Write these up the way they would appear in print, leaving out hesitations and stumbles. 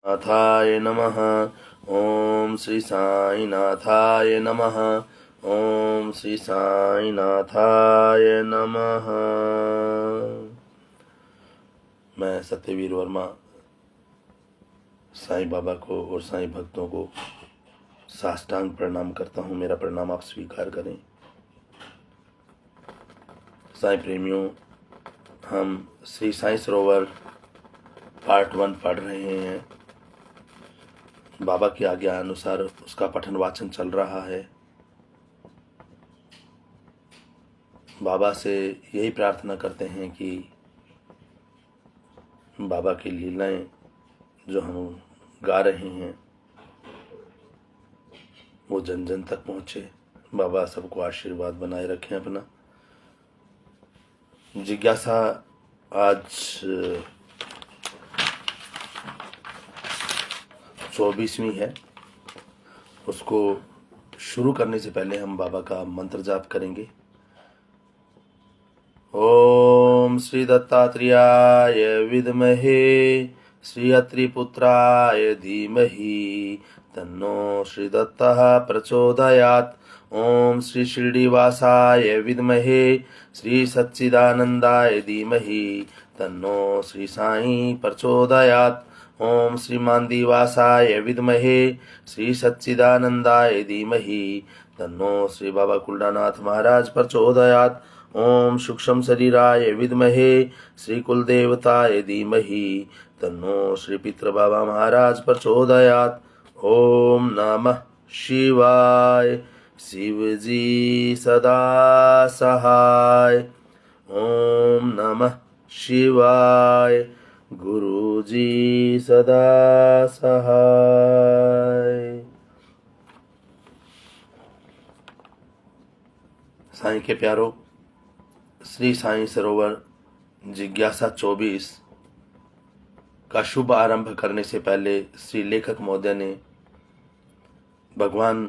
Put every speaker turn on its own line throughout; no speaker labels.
नाथाय नमः। ओम श्री साई नाथाय नमः। ओम श्री साई नाथाय नमः। मैं सत्यवीर वर्मा साईं बाबा को और साईं भक्तों को साष्टांग प्रणाम करता हूँ। मेरा प्रणाम आप स्वीकार करें। साईं प्रेमियों, हम श्री साईं सरोवर पार्ट 1 पढ़ रहे हैं। बाबा की आज्ञा अनुसार उसका पठन वाचन चल रहा है। बाबा से यही प्रार्थना करते हैं कि बाबा की लीलाएं जो हम गा रहे हैं वो जन जन तक पहुँचे। बाबा सबको आशीर्वाद बनाए रखें अपना। जिज्ञासा आज 24वीं है। उसको शुरू करने से पहले हम बाबा का मंत्र जाप करेंगे। ओम श्री दत्तात्रेयाय विद्महे श्री अत्रिपुत्राय धीमहि तन्नो श्री दत्तः प्रचोदयात्। ओम श्री शिरडीवासाय विद्महे श्री सच्चिदानंदाय धीमहि तन्नो श्री साई प्रचोदयात्। ओम श्री मांदीवासाय विद्महे श्री सच्चिदानंदाय धीमहि तन्नो श्री बाबा कुलडानाथ महाराज प्रचोदयात्। ओम सूक्ष्म शरीराय विद्महे श्री कुलदेवताय धीमहि तन्नो श्री पितृ बाबा महाराज प्रचोदयात्। ओम नमः शिवाय शिवजी सदा सहाय। ओम नमः शिवाय गुरुजी सदा सहाय। साईं के प्यारों, श्री साईं सरोवर जिज्ञासा 24 का शुभ आरंभ करने से पहले श्री लेखक महोदय ने भगवान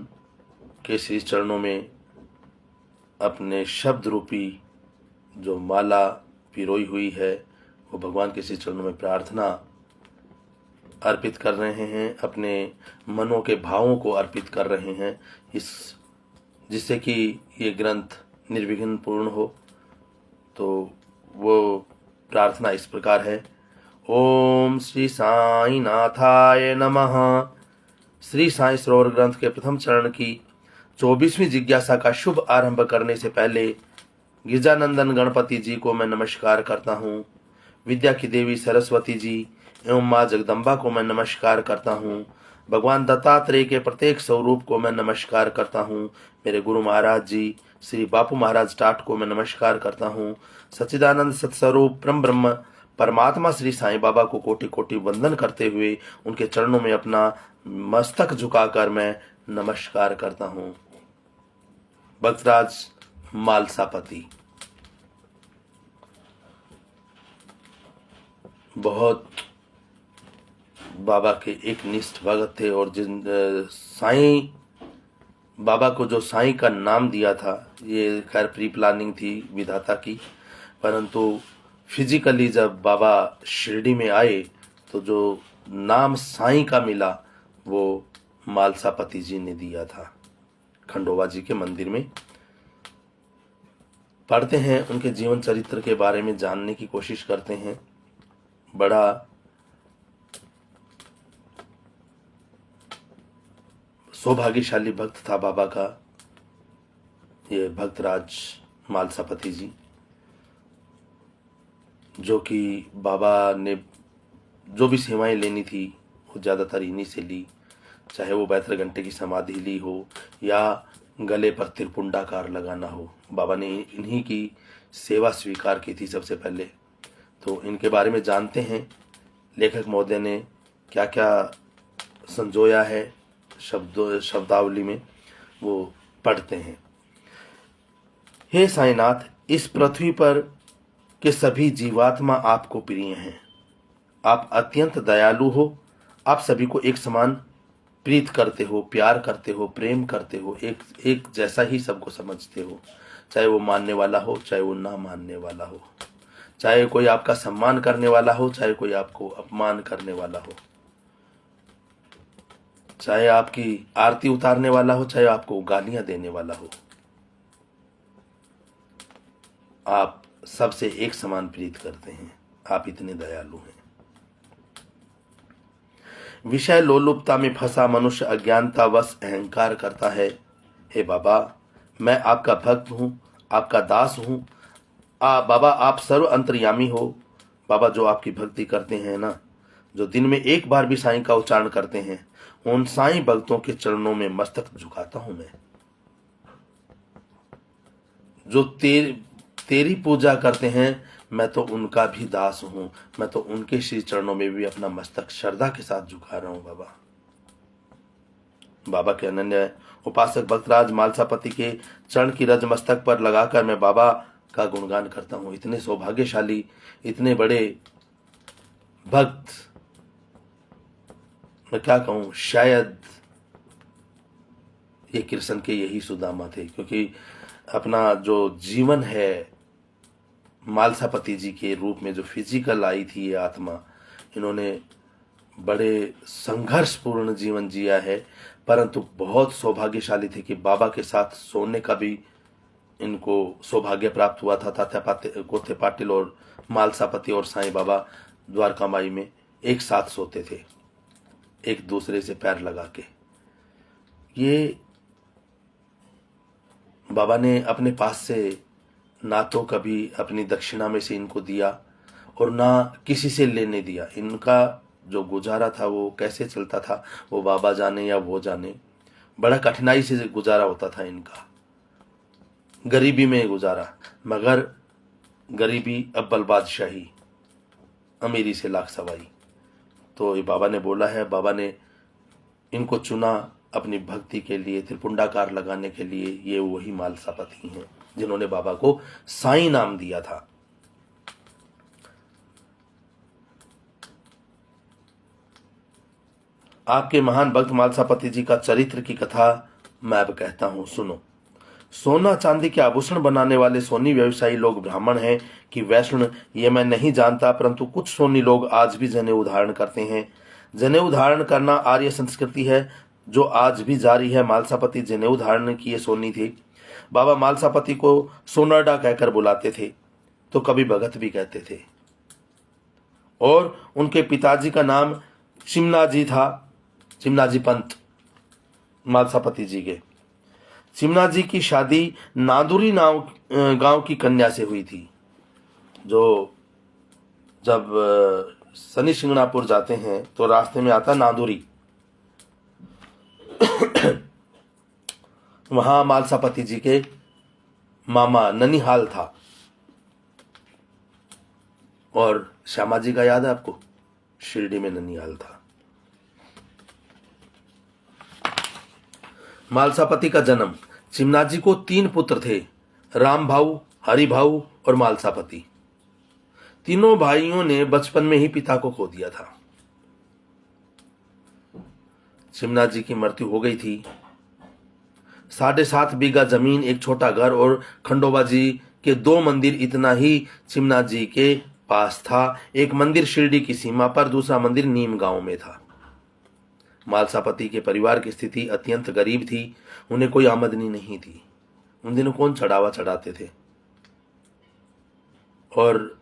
के श्री चरणों में अपने शब्द रूपी जो माला पिरोई हुई है वो भगवान के श्री चरणों में प्रार्थना अर्पित कर रहे हैं। अपने मनों के भावों को अर्पित कर रहे हैं इस जिससे कि ये ग्रंथ निर्विघ्न पूर्ण हो। तो वो प्रार्थना इस प्रकार है। ओम श्री साई नाथाय नमः। श्री साई सरोवर ग्रंथ के प्रथम चरण की 24वीं जिज्ञासा का शुभ आरंभ करने से पहले गिरजानंदन गणपति जी को मैं नमस्कार करता हूँ। विद्या की देवी सरस्वती जी एवं माँ जगदम्बा को मैं नमस्कार करता हूँ। भगवान दत्तात्रेय के प्रत्येक स्वरूप को मैं नमस्कार करता हूँ। मेरे गुरु महाराज जी श्री बापू महाराज टाट को मैं नमस्कार करता हूँ। सच्चिदानंद सत्स्वरूप परम ब्रह्म परमात्मा श्री साईं बाबा को कोटि कोटि वंदन करते हुए उनके चरणों में अपना मस्तक झुकाकर मैं नमस्कार करता हूँ। भक्तराज मालसापति बहुत बाबा के एक निष्ठ भगत थे और जिन साईं बाबा को जो साईं का नाम दिया था ये खैर प्री प्लानिंग थी विधाता की, परंतु फिजिकली जब बाबा शिरडी में आए तो जो नाम साईं का मिला वो मालसापति जी ने दिया था। खंडोबा जी के मंदिर में पढ़ते हैं, उनके जीवन चरित्र के बारे में जानने की कोशिश करते हैं। बड़ा सौभाग्यशाली भक्त था बाबा का ये भक्तराज मालसापति जी, जो कि बाबा ने जो भी सेवाएं लेनी थी वो ज़्यादातर इन्हीं से ली। चाहे वो बैतर घंटे की समाधि ली हो या गले पर त्रिपुंडाकार लगाना हो, बाबा ने इन्हीं की सेवा स्वीकार की थी सबसे पहले। तो इनके बारे में जानते हैं लेखक महोदय ने क्या क्या संजोया है शब्दावली में, वो पढ़ते हैं। हे साईनाथ, इस पृथ्वी पर के सभी जीवात्मा आपको प्रिय हैं। आप अत्यंत दयालु हो। आप सभी को एक समान प्रीत करते हो, प्यार करते हो, प्रेम करते हो, एक जैसा ही सबको समझते हो। चाहे वो मानने वाला हो, चाहे वो ना मानने वाला हो, चाहे कोई आपका सम्मान करने वाला हो, चाहे कोई आपको अपमान करने वाला हो। चाहे आपकी आरती उतारने वाला हो, चाहे आपको गालियां देने वाला हो, आप सबसे एक समान प्रीत करते हैं। आप इतने दयालु हैं। विषय लोलुपता में फंसा मनुष्य अज्ञानतावश अहंकार करता है। हे बाबा, मैं आपका भक्त हूं, आपका दास हूं। बाबा, आप सर्व अंतर्यामी हो। बाबा, जो आपकी भक्ति करते हैं ना, जो दिन में एक बार भी साईं का उच्चारण करते हैं, उन साईं भक्तों के चरणों में मस्तक झुकाता हूं मैं। जो तेरी पूजा करते हैं, मैं तो उनका भी दास हूं। मैं तो उनके श्री चरणों में भी अपना मस्तक श्रद्धा के साथ झुका रहा हूं बाबा। बाबा के अनन्य उपासक भक्तराज मालसापति के चरण की रज मस्तक पर लगाकर मैं बाबा का गुणगान करता हूं। इतने सौभाग्यशाली, इतने बड़े भक्त, मैं क्या कहूं, शायद ये कृष्ण के यही सुदामा थे, क्योंकि अपना जो जीवन है मालसापति जी के रूप में जो फिजिकल आई थी ये आत्मा, इन्होंने बड़े संघर्षपूर्ण जीवन जिया है, परंतु बहुत सौभाग्यशाली थे कि बाबा के साथ सोने का भी इनको सौभाग्य प्राप्त हुआ था। तात्या कोथे पाटिल और मालसापति और साईं बाबा द्वारका माई में एक साथ सोते थे, एक दूसरे से पैर लगा के। ये बाबा ने अपने पास से ना तो कभी अपनी दक्षिणा में से इनको दिया और ना किसी से लेने दिया। इनका जो गुजारा था वो कैसे चलता था वो बाबा जाने या वो जाने। बड़ा कठिनाई से गुजारा होता था इनका, गरीबी में गुजारा, मगर गरीबी अव्वल बादशाही, अमीरी से लाख सवाई। तो ये बाबा ने बोला है, बाबा ने इनको चुना अपनी भक्ति के लिए, त्रिपुंडाकार लगाने के लिए। ये वही मालसापति हैं जिन्होंने बाबा को साईं नाम दिया था। आपके महान भक्त मालसापति जी का चरित्र की कथा मैं अब कहता हूं, सुनो। सोना चांदी के आभूषण बनाने वाले सोनी व्यवसायी लोग ब्राह्मण हैं कि वैष्णव ये मैं नहीं जानता, परंतु कुछ सोनी लोग आज भी जनेऊ धारण करते हैं। जनेऊ धारण करना आर्य संस्कृति है जो आज भी जारी है। मालसापति जनेऊ धारण किए सोनी थे। बाबा मालसापति को सोनाडा कहकर बुलाते थे, तो कभी भगत भी कहते थे। और उनके पिताजी का नाम चिमनाजी था, चिमनाजी पंत मालसापति जी के। चिमनाजी की शादी नादुरी गांव की कन्या से हुई थी। जो जब शनि सिंगणापुर जाते हैं तो रास्ते में आता नादुरी, वहां मालसापति जी के मामा ननिहाल था। और श्यामा जी का याद है आपको, शिरडी में ननिहाल था। मालसापति का जन्म। चिमनाजी को 3 पुत्र थे, राम भाऊ, हरि भाऊ और मालसापति। तीनों भाइयों ने बचपन में ही पिता को खो दिया था। चिमनाजी की मृत्यु हो गई थी। 7.5 बीघा जमीन, एक छोटा घर और खंडोबा जी के 2 मंदिर, इतना ही चिमनाजी के पास था। एक मंदिर शिरडी की सीमा पर, दूसरा मंदिर नीम गांव में था। मालसापति के परिवार की स्थिति अत्यंत गरीब थी। उन्हें कोई आमदनी नहीं थी। उन दिनों कौन चढ़ावा चढ़ाते थे। और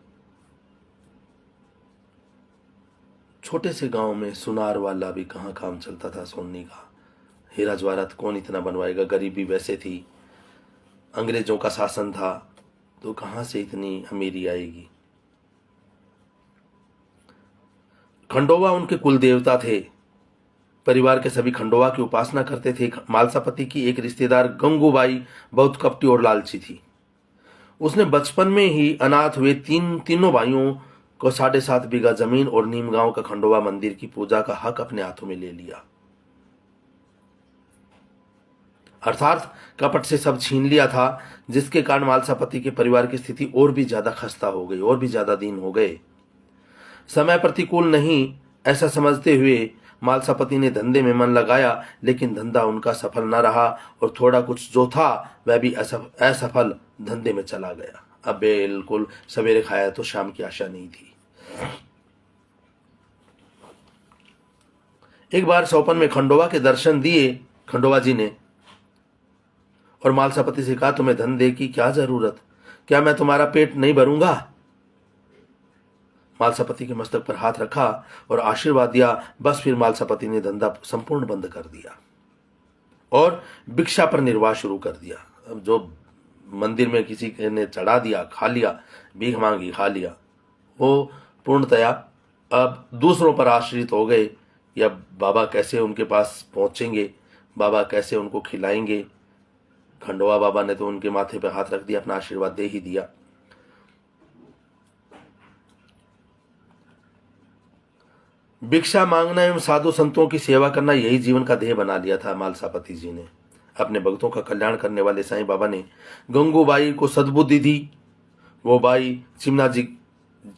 छोटे से गांव में सुनार वाला भी कहाँ काम चलता था सोनी का। हीरा जवाहरात कौन इतना बनवाएगा, गरीबी वैसे थी, अंग्रेजों का शासन था, तो कहाँ से इतनी अमीरी आएगी। खंडोबा उनके कुल देवता थे। परिवार के सभी खंडोबा की उपासना करते थे। मालसापति की एक रिश्तेदार गंगूबाई बहुत कपटी और लालची थी। उसने बचपन में ही अनाथ हुए तीनों भाइयों को 7.5 बीघा जमीन और नीम गांव का खंडोबा मंदिर की पूजा का हक अपने हाथों में ले लिया। अर्थात कपट से सब छीन लिया था, जिसके कारण मालसापति के परिवार की स्थिति और भी ज्यादा खस्ता हो गई, और भी ज्यादा दीन हो गए। समय प्रतिकूल नहीं ऐसा समझते हुए मालसापति ने धंधे में मन लगाया, लेकिन धंधा उनका सफल न रहा और थोड़ा कुछ जो था वह भी असफल धंधे में चला गया। अब बिल्कुल सवेरे खाया तो शाम की आशा नहीं थी। एक बार सौपन में खंडोबा के दर्शन दिए खंडोबा जी ने और मालसापति से कहा, तुम्हें धन दे की क्या जरूरत, क्या मैं तुम्हारा पेट नहीं भरूंगा। मालसापति के मस्तक पर हाथ रखा और आशीर्वाद दिया। बस फिर मालसापति ने धंधा संपूर्ण बंद कर दिया और भिक्षा पर निर्वाह शुरू कर दिया। अब जो मंदिर में किसी ने चढ़ा दिया, खा लिया, भीख मांगी, खा लिया, वो पूर्णतया अब दूसरों पर आश्रित हो गए। या बाबा कैसे उनके पास पहुंचेंगे, बाबा कैसे उनको खिलाएंगे। खंडोबा बाबा ने तो उनके माथे पर हाथ रख दिया, अपना आशीर्वाद दे ही दिया। भिक्षा मांगना एवं साधु संतों की सेवा करना यही जीवन का ध्येय बना लिया था मालसापति जी ने। अपने भक्तों का कल्याण करने वाले साईं बाबा ने गंगूबाई को सद्बुद्धि दी। वो बाई चिमना जी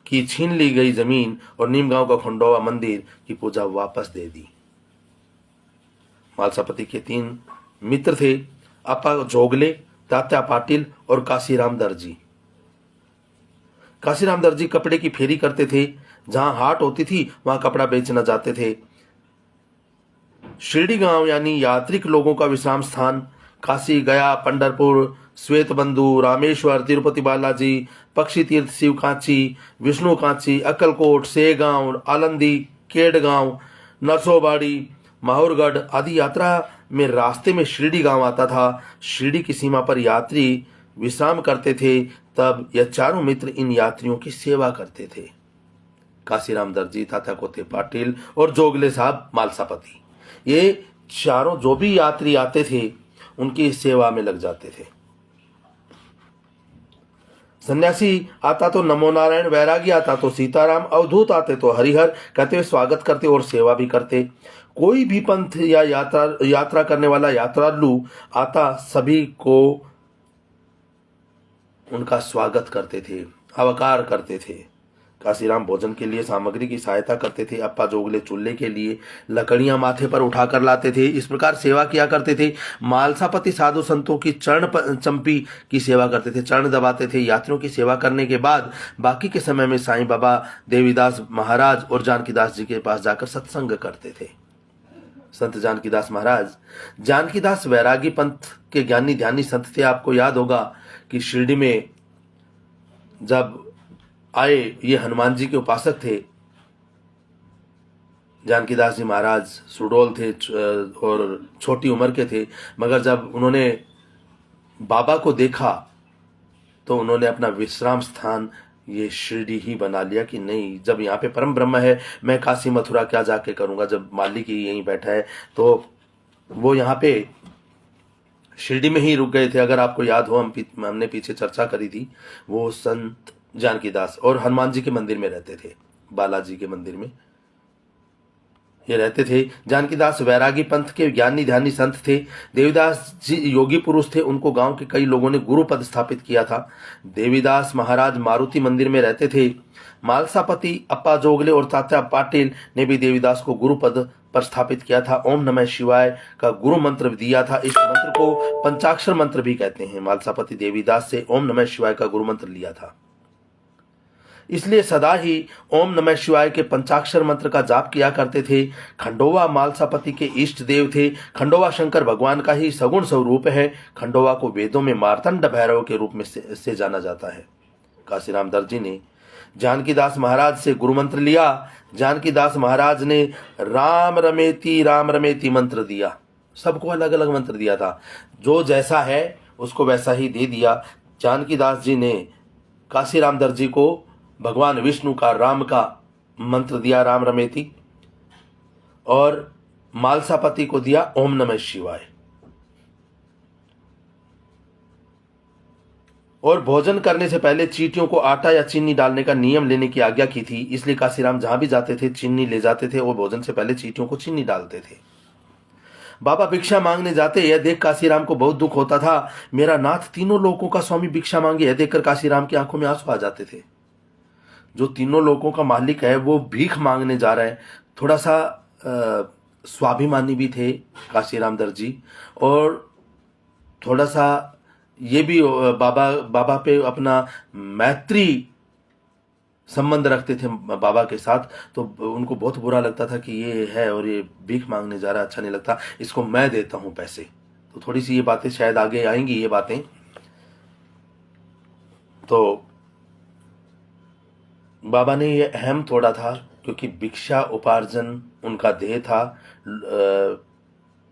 की छीन ली गई जमीन और नीमगांव का खंडोबा मंदिर की पूजा वापस दे दी। मालसापति के 3 मित्र थे, अपा जोगले, तात्या पाटिल और काशीराम दर्जी। काशीराम दर्जी कपड़े की फेरी करते थे। जहां हाट होती थी वहां कपड़ा बेचना जाते थे। शिरडी गांव यानी यात्रिक लोगों का विश्राम स्थान काशी, गया, पंढरपुर, श्वेतबंधु, रामेश्वर, तिरुपति बालाजी, पक्षी तीर्थ, शिव कांची, विष्णु कांची, अक्कलकोट, सेगांव, आलंदी, केडगांव, नरसोबाड़ी, माहुरगढ़ आदि यात्रा में रास्ते में शिरडी गांव आता था। शिरडी की सीमा पर यात्री विश्राम करते थे। तब यह चारों मित्र इन यात्रियों की सेवा करते थे। काशीराम दर्जी, तात्या कोते पाटिल और जोगले साहब मालसापति, ये चारों जो भी यात्री आते थे उनकी सेवा में लग जाते थे। सन्यासी आता तो नमो नारायण, वैरागी आता तो सीताराम, अवधूत आते तो हरिहर कहते हुए स्वागत करते और सेवा भी करते। कोई भी पंथ या यात्रा करने वाला यात्रालु आता, सभी को उनका स्वागत करते थे, अवकार करते थे। काशीराम भोजन के लिए सामग्री की सहायता करते थे। अप्पा जोगले चूल्हे के लिए लकड़ियां माथे पर उठाकर लाते थे। इस प्रकार सेवा किया करते थे। मालसापति साधु संतों की चरण चंपी की सेवा करते थे, चरण दबाते थे। यात्रियों की सेवा करने के बाद बाकी के समय में साईं बाबा, देवीदास महाराज और जानकीदास जी के पास जाकर सत्संग करते थे। संत जानकीदास महाराज, जानकीदास वैरागी पंथ के ज्ञानी ध्यानी संत थे। आपको याद होगा कि शिरडी में जब आए, ये हनुमान जी के उपासक थे। जानकीदास जी महाराज सुडौल थे और छोटी उम्र के थे, मगर जब उन्होंने बाबा को देखा तो उन्होंने अपना विश्राम स्थान ये शिरडी ही बना लिया कि नहीं, जब यहाँ पे परम ब्रह्म है, मैं काशी मथुरा क्या जाके करूँगा, जब मालिक ही यहीं बैठा है। तो वो यहाँ पे शिरडी में ही रुक गए थे। अगर आपको याद हो, हमने पीछे चर्चा करी थी, वो संत जानकीदास और हनुमान जी के मंदिर में रहते थे, बालाजी के मंदिर में ये रहते थे। जानकीदास वैरागी पंथ के ज्ञानी ध्यानी संत थे। देवीदास जी योगी पुरुष थे, उनको गांव के कई लोगों ने गुरु पद स्थापित किया था। देवीदास महाराज मारुति मंदिर में रहते थे। मालसापति, अप्पा जोगले और तात्या पाटिल ने भी देवीदास को गुरु पद पर स्थापित किया था। ओम नमः शिवाय का गुरु मंत्र दिया था। इस मंत्र को पंचाक्षर मंत्र भी कहते हैं। मालसापति देवीदास से ओम नमः शिवाय का गुरु मंत्र लिया था, इसलिए सदा ही ओम नमः शिवाय के पंचाक्षर मंत्र का जाप किया करते थे। खंडोबा मालसापति के इष्ट देव थे। खंडोबा शंकर भगवान का ही सगुण स्वरूप है। खंडोबा को वेदों में मार्तंड भैरव के रूप में से जाना जाता है। काशीराम दर्जी ने जानकीदास महाराज से गुरु मंत्र लिया। जानकीदास महाराज ने राम रमेती मंत्र दिया। सबको अलग अलग मंत्र दिया था, जो जैसा है उसको वैसा ही दे दिया। जानकीदास जी ने काशीराम दर्जी को भगवान विष्णु का, राम का मंत्र दिया, राम रमेती, और मालसापति को दिया ओम नमः शिवाय। और भोजन करने से पहले चींटियों को आटा या चीनी डालने का नियम लेने की आज्ञा की थी। इसलिए काशीराम जहां भी जाते थे चीनी ले जाते थे और भोजन से पहले चींटियों को चीनी डालते थे। बाबा भिक्षा मांगने जाते, यह देख काशीराम को बहुत दुख होता था। मेरा नाथ तीनों लोगों का स्वामी भिक्षा मांगे, यह देखकर काशीराम की आंखों में आंसू आ जाते थे। जो तीनों लोगों का मालिक है वो भीख मांगने जा रहा है। थोड़ा सा स्वाभिमानी भी थे काशीराम दर्जी, और थोड़ा सा ये भी बाबा पे अपना मैत्री संबंध रखते थे बाबा के साथ, तो उनको बहुत बुरा लगता था कि ये है और ये भीख मांगने जा रहा है, अच्छा नहीं लगता, इसको मैं देता हूँ पैसे। तो थोड़ी सी ये बातें शायद आगे आएंगी, ये बातें। तो बाबा ने ये अहम तोड़ा था, क्योंकि भिक्षा उपार्जन उनका ध्येय था,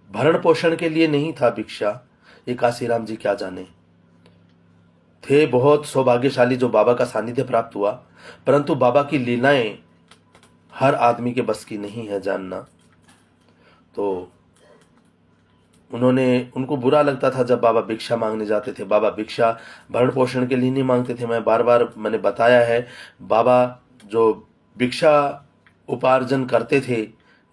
भरण पोषण के लिए नहीं था भिक्षा। ये काशीराम जी क्या जाने, थे बहुत सौभाग्यशाली जो बाबा का सानिध्य प्राप्त हुआ, परंतु बाबा की लीलाएं हर आदमी के बस की नहीं है जानना। तो उनको बुरा लगता था जब बाबा भिक्षा मांगने जाते थे। बाबा भिक्षा भरण पोषण के लिए नहीं मांगते थे। मैं बार बार मैंने बताया है, बाबा जो भिक्षा उपार्जन करते थे,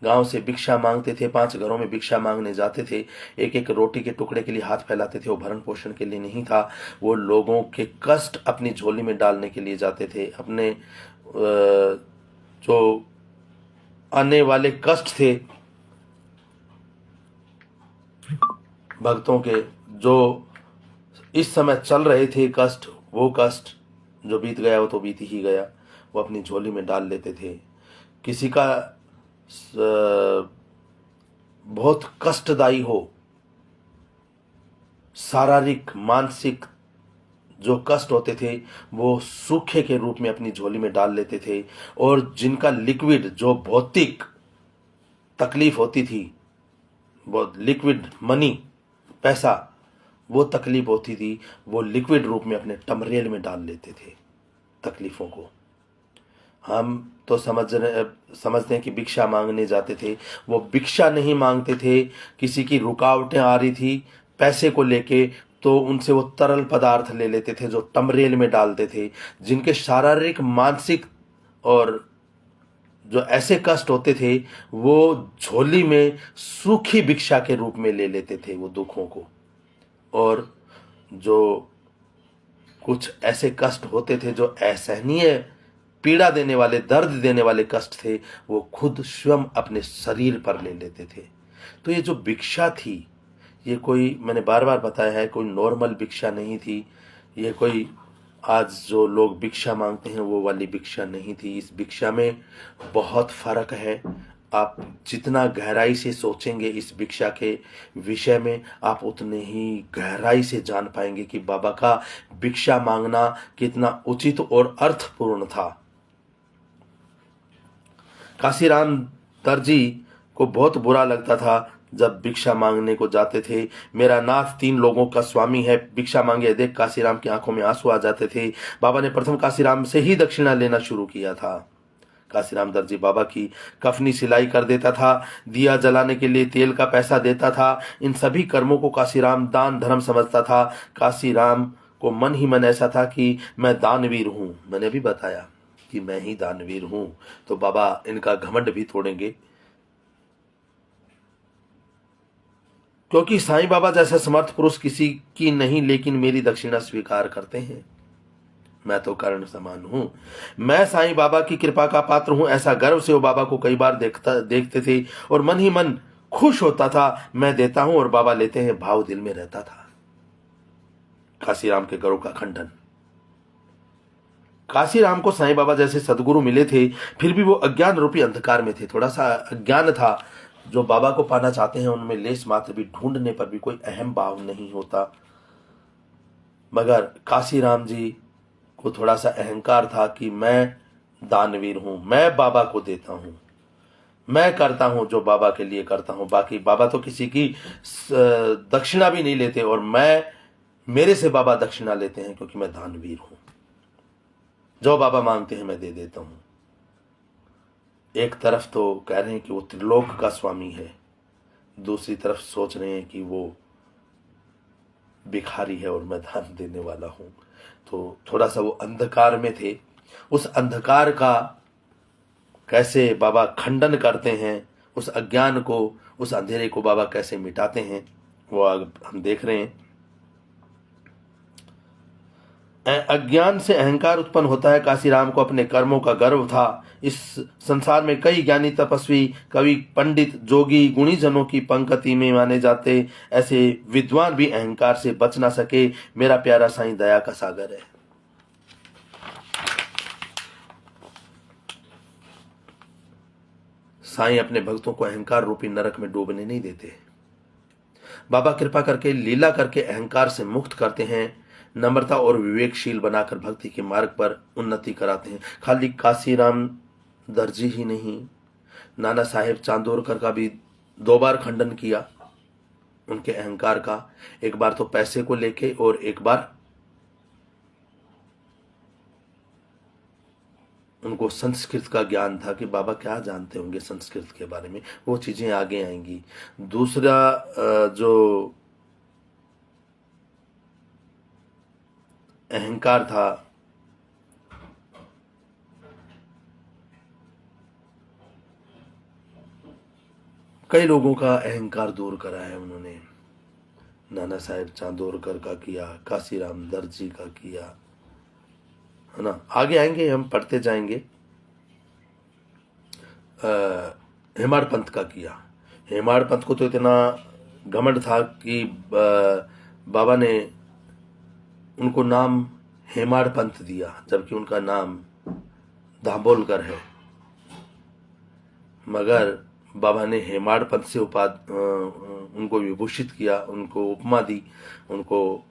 गांव से भिक्षा मांगते थे, 5 घरों में भिक्षा मांगने जाते थे, एक एक रोटी के टुकड़े के लिए हाथ फैलाते थे। वो भरण पोषण के लिए नहीं था, वो लोगों के कष्ट अपनी झोली में डालने के लिए जाते थे। अपने जो आने वाले कष्ट थे भक्तों के, जो इस समय चल रहे थे कष्ट, वो कष्ट जो बीत गया वो तो बीत ही गया, वो अपनी झोली में डाल लेते थे। किसी का बहुत कष्टदायी हो, शारीरिक मानसिक जो कष्ट होते थे, वो सूखे के रूप में अपनी झोली में डाल लेते थे। और जिनका लिक्विड जो भौतिक तकलीफ होती थी, वो लिक्विड मनी पैसा, वो तकलीफ होती थी, वो लिक्विड रूप में अपने टमरेल में डाल लेते थे तकलीफों को। हम तो समझते हैं कि भिक्षा मांगने जाते थे, वो भिक्षा नहीं मांगते थे। किसी की रुकावटें आ रही थी पैसे को लेके, तो उनसे वो तरल पदार्थ ले लेते थे जो टमरेल में डालते थे। जिनके शारीरिक मानसिक और जो ऐसे कष्ट होते थे, वो झोली में सूखी भिक्षा के रूप में ले लेते थे वो दुखों को। और जो कुछ ऐसे कष्ट होते थे जो असहनीय पीड़ा देने वाले, दर्द देने वाले कष्ट थे, वो खुद स्वयं अपने शरीर पर ले लेते थे। तो ये जो भिक्षा थी, ये कोई, मैंने बार बार बताया है, कोई नॉर्मल भिक्षा नहीं थी। ये कोई आज जो लोग भिक्षा मांगते हैं वो वाली भिक्षा नहीं थी। इस भिक्षा में बहुत फर्क है। आप जितना गहराई से सोचेंगे इस भिक्षा के विषय में, आप उतने ही गहराई से जान पाएंगे कि बाबा का भिक्षा मांगना कितना उचित और अर्थपूर्ण था। काशीराम दर्जी को बहुत बुरा लगता था जब भिक्षा मांगने को जाते थे। मेरा नाथ 3 लोगों का स्वामी है, भिक्षा मांगे देख काशीराम की आंखों में आंसू आ जाते थे। बाबा ने प्रथम काशीराम से ही दक्षिणा लेना शुरू किया था। काशीराम दर्जी बाबा की कफनी सिलाई कर देता था, दिया जलाने के लिए तेल का पैसा देता था। इन सभी कर्मों को काशीराम दान धर्म समझता था। काशीराम को मन ही मन ऐसा था कि मैं दानवीर हूँ। मैंने भी बताया कि मैं ही दानवीर हूँ, तो बाबा इनका घमंड भी तोड़ेंगे, क्योंकि साईं बाबा जैसा समर्थ पुरुष किसी की नहीं, लेकिन मेरी दक्षिणा स्वीकार करते हैं। मैं तो कर्ण समान हूं, मैं साईं बाबा की कृपा का पात्र हूं। ऐसा गर्व से वो बाबा को कई बार देखते थे और मन ही मन खुश होता था। मैं देता हूं और बाबा लेते हैं, भाव दिल में रहता था। काशीराम के गर्व का खंडन। काशीराम को साईं बाबा जैसे सदगुरु मिले थे, फिर भी वो अज्ञान रूपी अंधकार में थे। थोड़ा सा अज्ञान था। जो बाबा को पाना चाहते हैं उनमें लेस मात्र भी ढूंढने पर भी कोई अहम भाव नहीं होता। मगर काशीराम जी को थोड़ा सा अहंकार था कि मैं दानवीर हूं, मैं बाबा को देता हूं, मैं करता हूं जो बाबा के लिए करता हूं। बाकी बाबा तो किसी की दक्षिणा भी नहीं लेते, और मेरे से बाबा दक्षिणा लेते हैं, क्योंकि मैं दानवीर हूं। जो बाबा मांगते हैं मैं दे देता हूं। एक तरफ तो कह रहे हैं कि वो त्रिलोक का स्वामी है, दूसरी तरफ सोच रहे हैं कि वो भिखारी है और मैं दान देने वाला हूं। तो थोड़ा सा वो अंधकार में थे। उस अंधकार का कैसे बाबा खंडन करते हैं, उस अज्ञान को, उस अंधेरे को बाबा कैसे मिटाते हैं, वो हम देख रहे हैं। अज्ञान से अहंकार उत्पन्न होता है। काशीराम को अपने कर्मों का गर्व था। इस संसार में कई ज्ञानी, तपस्वी, कवि, पंडित, जोगी, गुणी जनों की पंक्ति में माने जाते, ऐसे विद्वान भी अहंकार से बच ना सके। मेरा प्यारा साईं दया का सागर है। साईं अपने भक्तों को अहंकार रूपी नरक में डूबने नहीं देते। बाबा कृपा करके लीला करके अहंकार से मुक्त करते हैं, नम्रता और विवेकशील बनाकर भक्ति के मार्ग पर उन्नति कराते हैं। खाली काशीराम दर्जी ही नहीं, नाना साहेब चांदोरकर का भी 2 बार खंडन किया उनके अहंकार का। एक बार तो पैसे को लेके और एक बार उनको संस्कृत का ज्ञान था कि बाबा क्या जानते होंगे संस्कृत के बारे में, वो चीजें आगे आएंगी। दूसरा जो अहंकार था, कई लोगों का अहंकार दूर करा है उन्होंने। नाना साहेब चांदोरकर का किया, काशीराम दर्जी का किया, है ना। आगे आएंगे, हम पढ़ते जाएंगे। हेमाड़ पंथ का किया। हेमाड़ पंथ को तो इतना घमंड था कि बाबा ने उनको नाम हेमाड़ पंथ दिया, जबकि उनका नाम दाभोलकर है। मगर बाबा ने हेमाड़ पंथ से उनको विभूषित किया, उनको उपमा दी, उनको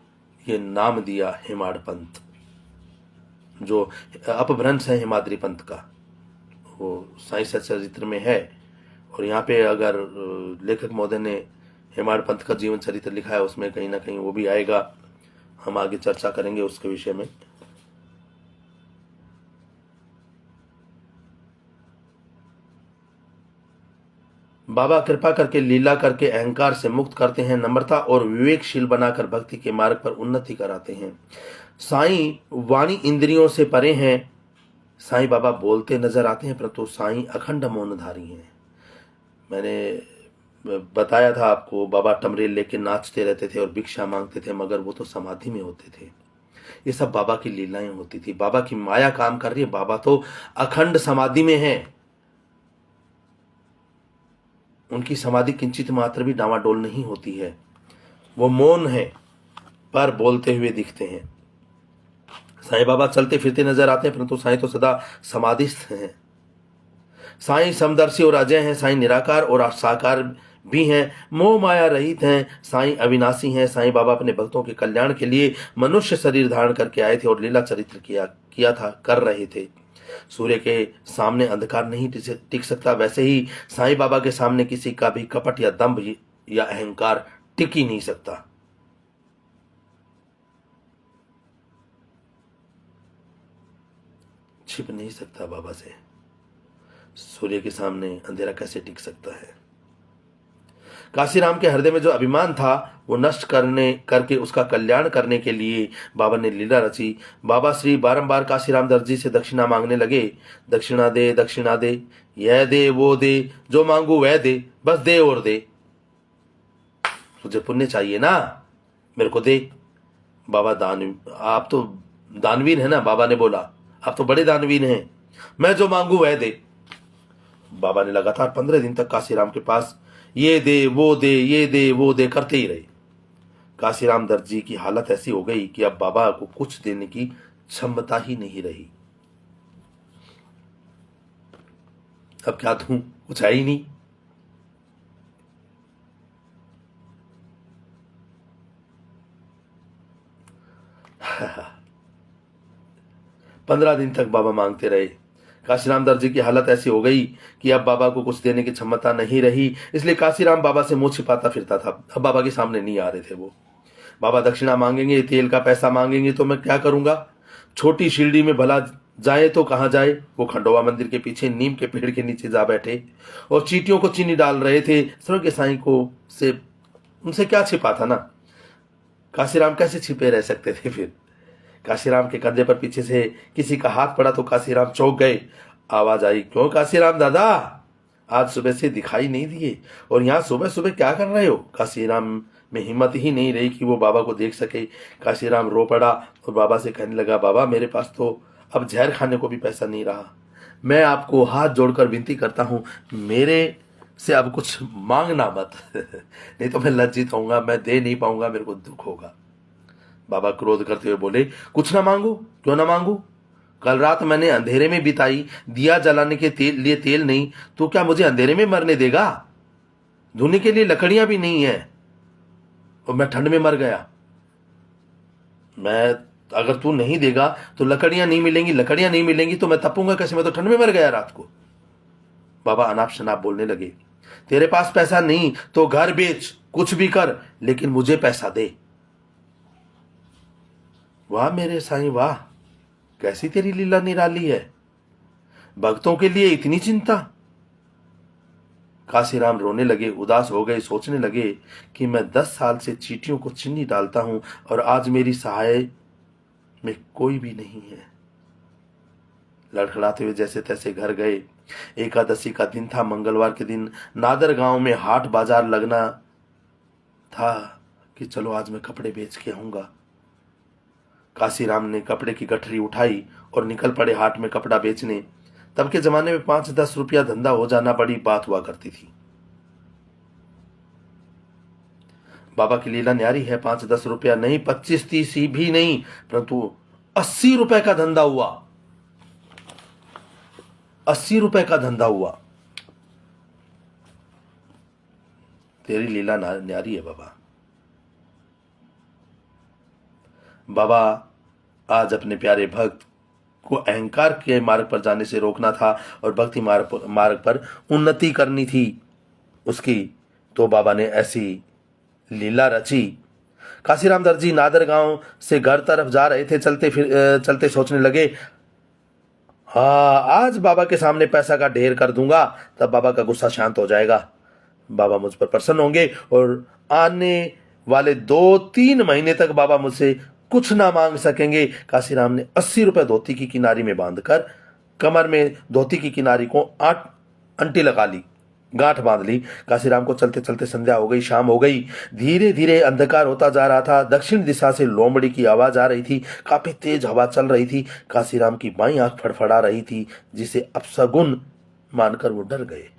ये नाम दिया हेमाड़ पंथ, जो अपभ्रंश है हेमाद्री पंथ का, वो साईं सच्चरित्र में है। और यहाँ पे अगर लेखक महोदय ने हेमाड़ पंथ का जीवन चरित्र लिखा है, उसमें कहीं ना कहीं वो भी आएगा। हम आगे चर्चा करेंगे उसके विषय में। बाबा कृपा करके लीला करके अहंकार से मुक्त करते हैं, नम्रता और विवेकशील बनाकर भक्ति के मार्ग पर उन्नति कराते हैं। साईं वाणी इंद्रियों से परे हैं। साईं बाबा बोलते नजर आते हैं, परंतु साईं अखंड मौनधारी हैं। मैंने बताया था आपको, बाबा टमरेल लेके नाचते रहते थे और भिक्षा मांगते थे, मगर वो तो समाधि में होते थे। ये सब बाबा की लीलाएं होती थी। बाबा की माया काम कर रही है, बाबा तो अखंड समाधि में है। उनकी समाधि किंचित मात्र भी डावाडोल नहीं होती है। वो मौन है पर बोलते हुए दिखते हैं। साईं बाबा चलते फिरते नजर आते हैं, परंतु साईं तो सदा समाधिस्थ हैं। साईं समदर्शी और अजय हैं। साईं निराकार और साकार भी हैं, मोह माया रहित हैं। साईं अविनाशी हैं। साईं बाबा अपने भक्तों के कल्याण के लिए मनुष्य शरीर धारण करके आए थे और लीला चरित्र किया था, कर रहे थे। सूर्य के सामने अंधकार नहीं टिक सकता, वैसे ही साईं बाबा के सामने किसी का भी कपट या दंभ या अहंकार टिक ही नहीं सकता। छिप नहीं सकता बाबा से। सूर्य के सामने अंधेरा कैसे टिक सकता है। काशीराम के हृदय में जो अभिमान था वो नष्ट करके उसका कल्याण करने के लिए बाबा ने लीला रची। बाबा श्री बारंबार काशीराम दर्जी से दक्षिणा मांगने लगे। दक्षिणा दे, दक्षिणा दे, यह दे वो दे, जो मांगू वह दे, बस दे और दे। तुझे पुण्य चाहिए ना, मेरे को दे। बाबा आप तो दानवीर है ना, बाबा ने बोला आप तो बड़े दानवीर हैं, मैं जो मांगू वह दे। बाबा ने लगातार 15 दिन तक काशीराम के पास ये दे वो दे, ये दे वो दे करते ही रहे। काशीराम दर्जी की हालत ऐसी हो गई कि अब बाबा को कुछ देने की क्षमता ही नहीं रही। अब क्या दूं, कुछ है ही नहीं। पंद्रह दिन तक बाबा मांगते रहे। काशीराम दर्जी की हालत ऐसी हो गई कि अब बाबा को कुछ देने की क्षमता नहीं रही, इसलिए काशीराम बाबा से मुंह छिपाता फिरता था। अब बाबा के सामने नहीं आ रहे थे वो। बाबा दक्षिणा मांगेंगे, तेल का पैसा मांगेंगे, तो मैं क्या करूंगा। छोटी शिरडी में भला जाए तो कहां जाए। वो खंडोबा मंदिर के पीछे नीम के पेड़ के नीचे जा बैठे और चींटियों को चीनी डाल रहे थे। स्वर्गीय साईं को से उनसे क्या छिपा था ना। काशीराम कैसे छिपे रह सकते थे फिर। काशीराम के कंधे पर पीछे से किसी का हाथ पड़ा तो काशीराम चौंक गए। आवाज आई, क्यों काशीराम दादा, आज सुबह से दिखाई नहीं दिए और यहाँ सुबह सुबह क्या कर रहे हो। काशीराम में हिम्मत ही नहीं रही कि वो बाबा को देख सके। काशीराम रो पड़ा और बाबा से कहने लगा, बाबा मेरे पास तो अब जहर खाने को भी पैसा नहीं रहा। मैं आपको हाथ जोड़कर विनती करता हूँ, मेरे से अब कुछ मांगना मत। नहीं तो मैं लज्जित होऊंगा, मैं दे नहीं पाऊंगा, मेरे को दुख होगा। बाबा क्रोध करते हुए बोले, कुछ ना मांगू, क्यों ना मांगू। कल रात मैंने अंधेरे में बिताई, दिया जलाने के लिए तेल नहीं, तो क्या मुझे अंधेरे में मरने देगा? धोने के लिए लकड़ियां भी नहीं है और मैं ठंड में मर गया। मैं अगर तू नहीं देगा तो लकड़ियां नहीं मिलेंगी, लकड़ियां नहीं मिलेंगी तो मैं तपूंगा कैसे? मैं तो ठंड में मर गया रात को। बाबा अनाप शनाप बोलने लगे, तेरे पास पैसा नहीं तो घर बेच, कुछ भी कर, लेकिन मुझे पैसा दे। वाह मेरे साईं वाह, कैसी तेरी लीला निराली है, भक्तों के लिए इतनी चिंता। काशीराम रोने लगे, उदास हो गए, सोचने लगे कि मैं 10 साल से चींटियों को चीनी डालता हूं और आज मेरी सहाय में कोई भी नहीं है। लड़खड़ाते हुए जैसे तैसे घर गए। एकादशी का दिन था, मंगलवार के दिन नादर गांव में हाट बाजार लगना था कि चलो आज मैं कपड़े बेच के आऊंगा। काशीराम ने कपड़े की गठरी उठाई और निकल पड़े हाट में कपड़ा बेचने। तब के जमाने में 5-10 रुपया धंधा हो जाना बड़ी बात हुआ करती थी। बाबा की लीला न्यारी है। 5-10 रुपया नहीं, 25-30 भी नहीं, परंतु 80 रुपए का धंधा हुआ। 80 रुपए का धंधा हुआ। तेरी लीला न्यारी है बाबा। बाबा आज अपने प्यारे भक्त को अहंकार के मार्ग पर जाने से रोकना था और भक्ति मार्ग पर उन्नति करनी थी उसकी, तो बाबा ने ऐसी लीला रची। काशीराम दर्जी नादर गांव से घर तरफ जा रहे थे। चलते सोचने लगे, हाँ आज बाबा के सामने पैसा का ढेर कर दूंगा, तब बाबा का गुस्सा शांत हो जाएगा, बाबा मुझ पर प्रसन्न होंगे और आने वाले 2-3 महीने तक बाबा मुझसे कुछ ना मांग सकेंगे। काशीराम ने 80 रुपए धोती की किनारी में बांधकर कमर में धोती की किनारी को अंटी लगा ली, गांठ बांध ली। काशीराम को चलते चलते संध्या हो गई, शाम हो गई। धीरे धीरे अंधकार होता जा रहा था। दक्षिण दिशा से लोमड़ी की आवाज आ रही थी। काफी तेज हवा चल रही थी। काशीराम की बाईं आंख फड़फड़ा रही थी, जिसे अपशगुन मानकर वो डर गए।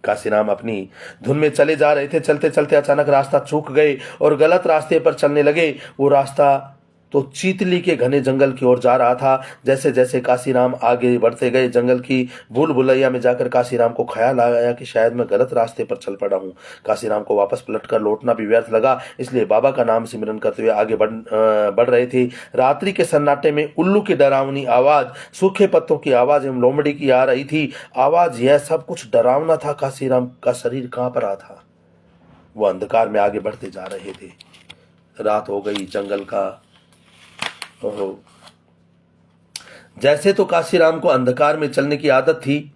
काशीराम अपनी धुन में चले जा रहे थे। चलते चलते अचानक रास्ता चूक गए और गलत रास्ते पर चलने लगे। वो रास्ता तो चीतली के घने जंगल की ओर जा रहा था। जैसे जैसे काशीराम आगे बढ़ते गए, जंगल की भूल भुलैया में जाकर काशीराम को ख्याल आया कि शायद मैं गलत रास्ते पर चल पड़ा हूँ। काशीराम को वापस पलटकर लौटना भी व्यर्थ लगा, इसलिए बाबा का नाम सिमरन करते हुए आगे बढ़ रहे थे। रात्रि के सन्नाटे में उल्लू की डरावनी आवाज, सूखे पत्तों की आवाज एवं लोमड़ी की आ रही थी आवाज, यह सब कुछ डरावना था। काशीराम का शरीर कांप रहा था। वो अंधकार में आगे बढ़ते जा रहे थे। रात हो गई। जंगल का जैसे तो काशीराम को अंधकार में चलने की आदत थी,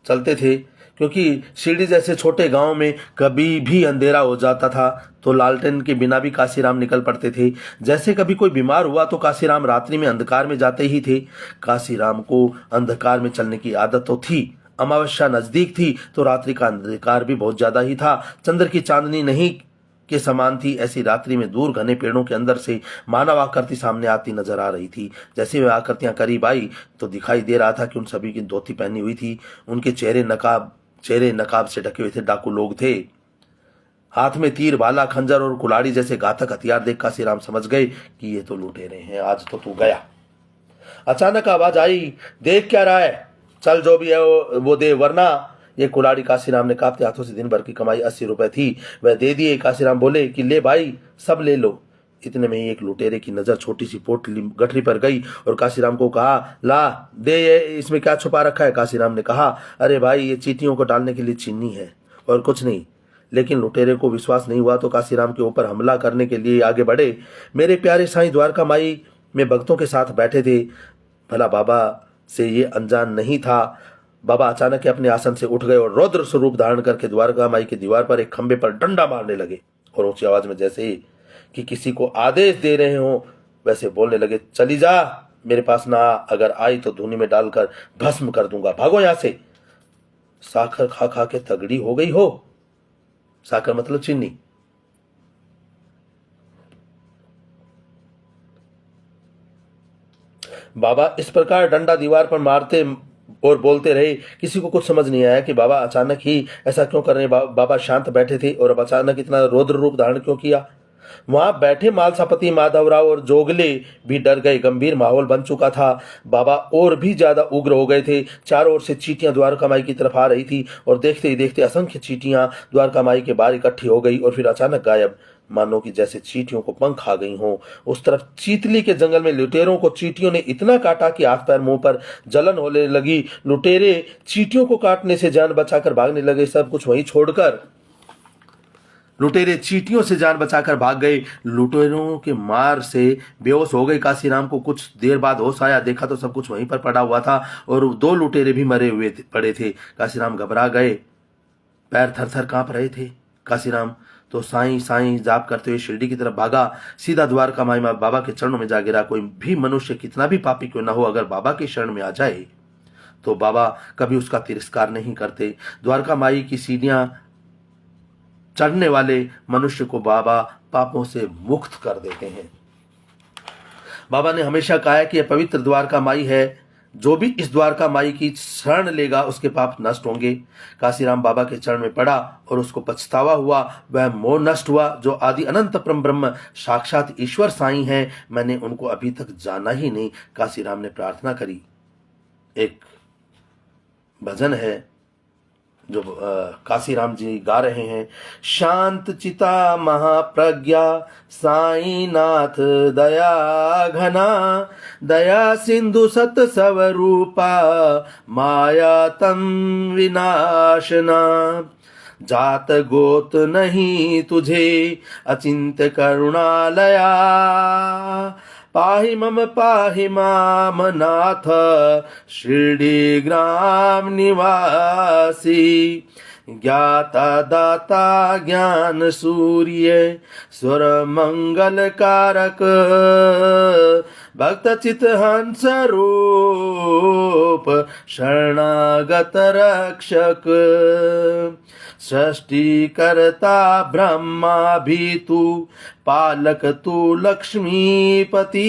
चलते थे, क्योंकि शिरडी जैसे छोटे गांव में कभी भी अंधेरा हो जाता था तो लालटेन के बिना भी काशीराम निकल पड़ते थे। जैसे कभी कोई बीमार हुआ तो काशीराम रात्रि में अंधकार में जाते ही थे। काशीराम को अंधकार में चलने की आदत तो थी। अमावस्या नजदीक थी तो रात्रि का अंधकार भी बहुत ज्यादा ही था। चंद्र की चांदनी नहीं के समान थी। ऐसी रात्रि में दूर घने पेड़ों के अंदर से मानव आकृति सामने आती नजर आ रही थी। जैसे वे आकृतियां करीब आई तो दिखाई दे रहा था कि उन सभी की धोती पहनी हुई थी। उनके चेहरे नकाब से ढके हुए थे। डाकू लोग थे। हाथ में तीर, भाला, खंजर और कुल्हाड़ी जैसे घातक हथियार देख काशीराम समझ गए कि ये तो लुटेरे हैं, आज तो तू गया। अचानक आवाज आई, देख क्या रहा है, चल जो भी है वो दे, वरना। ये कुल्हाड़ी काशीराम ने कांपते हाथों से दिन भर की कमाई 80 रुपए थी, वह दे दिए। काशीराम बोले कि ले भाई, सब ले लो। इतने में ही एक लुटेरे की नजर छोटी सी पोटली गठरी पर गई और काशीराम को कहा, ला दे, ये इसमें क्या छुपा रखा है। काशीराम ने कहा, अरे भाई ये चींटियों को डालने के लिए चीनी है और कुछ नहीं। लेकिन लुटेरे को विश्वास नहीं हुआ तो काशीराम के ऊपर हमला करने के लिए आगे बढ़े। मेरे प्यारे साईं द्वारका माई में भक्तों के साथ बैठे थे। भला बाबा से ये अनजान नहीं था। बाबा अचानक अपने आसन से उठ गए और रौद्र स्वरूप धारण करके द्वारका माई की दीवार पर एक खंबे पर डंडा मारने लगे और ऊंची आवाज में जैसे ही कि किसी को आदेश दे रहे हो वैसे बोलने लगे, चली जा, मेरे पास ना, अगर आई तो धूनी में डालकर भस्म कर दूंगा, भागो यहां से। साखर खा खा के तगड़ी हो गई हो। साखर मतलब चीनी। बाबा इस प्रकार डंडा दीवार पर मारते और बोलते रहे। किसी को कुछ समझ नहीं आया कि बाबा अचानक ही ऐसा क्यों कर रहे हैं। बाबा शांत बैठे थे और अब अचानक इतना रौद्र रूप धारण क्यों किया। वहां बैठे मालसापति, माधवराव और जोगले भी डर गए। गंभीर माहौल बन चुका था। बाबा और भी ज्यादा उग्र हो गए थे। चारों ओर से चींटियां द्वारका माई की तरफ आ रही थी और देखते ही देखते असंख्य चींटियां द्वारका माई के बाहर इकट्ठी हो गई और फिर अचानक गायब, मानो कि जैसे चींटियों को पंख आ गई हों। उस तरफ चीतली के जंगल में लुटेरों को चींटियों ने इतना काटा कि हाथ पैर मुंह पर जलन होने लगी। लुटेरे चींटियों को काटने से जान बचाकर भागने लगे। सब कुछ वहीं छोड़कर लुटेरे चींटियों से जान बचाकर भाग गए। लुटेरों के मार से बेहोश हो गए। काशीराम को कुछ देर बाद होश आया। देखा तो सब कुछ वहीं पर पड़ा हुआ था और 2 लुटेरे भी मरे हुए पड़े थे। काशीराम घबरा गए, पैर थर थर कांप रहे थे। काशीराम तो साईं साईं जाप करते हुए शिरडी की तरफ भागा। सीधा द्वारका माई बाबा के चरणों में जा गिरा। कोई भी मनुष्य कितना भी पापी क्यों न हो, अगर बाबा के शरण में आ जाए तो बाबा कभी उसका तिरस्कार नहीं करते। द्वारका माई की सीढ़ियां चढ़ने वाले मनुष्य को बाबा पापों से मुक्त कर देते हैं। बाबा ने हमेशा कहा है कि यह पवित्र द्वारका माई है, जो भी इस द्वारका माई की शरण लेगा उसके पाप नष्ट होंगे। काशीराम बाबा के चरण में पड़ा और उसको पछतावा हुआ। वह मोह नष्ट हुआ जो आदि अनंत परम ब्रह्म साक्षात ईश्वर साईं हैं, मैंने उनको अभी तक जाना ही नहीं। काशीराम ने प्रार्थना करी। एक भजन है जो काशीराम जी गा रहे हैं। शांत चिता महाप्रज्ञा साईनाथ दया घना, दया सिंधु सत स्वरूपा माया तम विनाशना। जात गोत नहीं तुझे अचिंत करुणालया, पाहि माम नाथ शिरडी ग्राम निवासी। ज्ञाता दाता ज्ञान सूर्य स्वर मंगल कारक, भक्त चित हंस रूप शरणागत रक्षक। सृष्टि करता ब्रह्मा भी तू, पालक तू लक्ष्मीपति।